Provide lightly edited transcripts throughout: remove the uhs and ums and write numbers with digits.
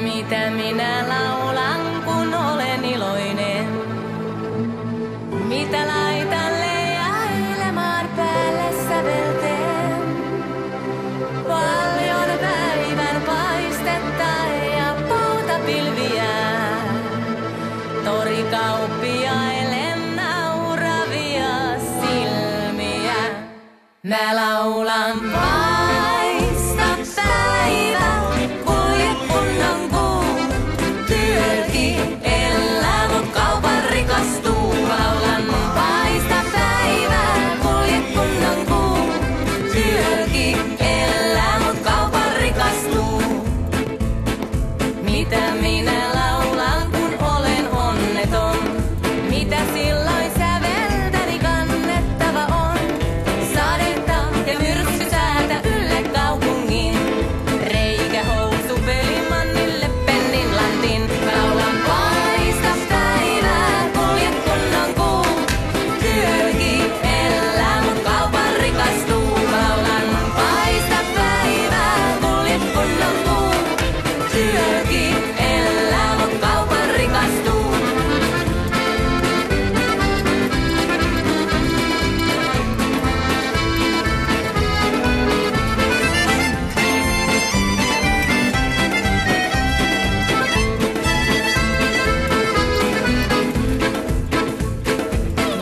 Mitä minä laulan, kun olen iloinen? Mitä laitan leijailemaan päälle sävelteen? Paljon päivän paistetta ja poutapilviä. Torikauppiaille nauravia silmiä. Mä laulan paista päivä, kulje kunnon kuu. Työki elää, mut kaupan rikastuu. Laulan paista päivä, kulje kunnon kuu. Työki elää, mut kaupan rikastuu. Mitä minä laulan, kun olen onneton? Mitä silloin säveltäni kannettava on? Sadetta ja myrskysäätä ylle kaupungin. Reikä housu pelimannille pennin lantin. Mä laulan paista päivää, kulje kunnon kuu. Työki elää, mut kaupan rikastuu. Mä laulan paista päivää, kulje kunnon kuu. Työki elää, mut kaupan rikastuu.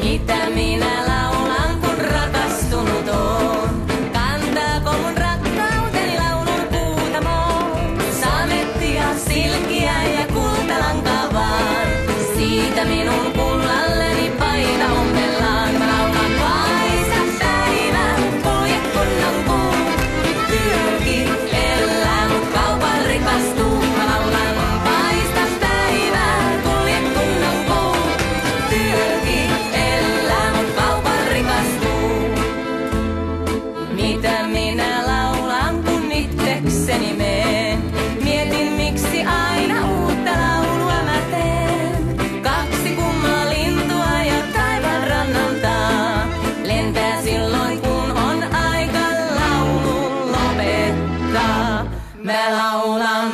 Mitä minä laulan, kun rakastunut oon? Kantaako mun rakkauteni laulun kuutamoon? Samettia, silkkiä ja kultalankaa vaan. Siitä minun kullalleni paita ompellaan. Mä laulan paista päivä, kulje kunnon kuu. Työki elää, mut kaupan rikastuu. Mä laulan paista päivä, kulje kunnon kuu. Työki elää, mut kaupan rikastuu. Mitä minä laulan, kun itsekseni meen? Mietin, miksi aina uutta laulua mä teen. Kaksi kummaa lintua ja taivaan rannalta lentää silloin, kun on aika laulu lopettaa. Mä laulan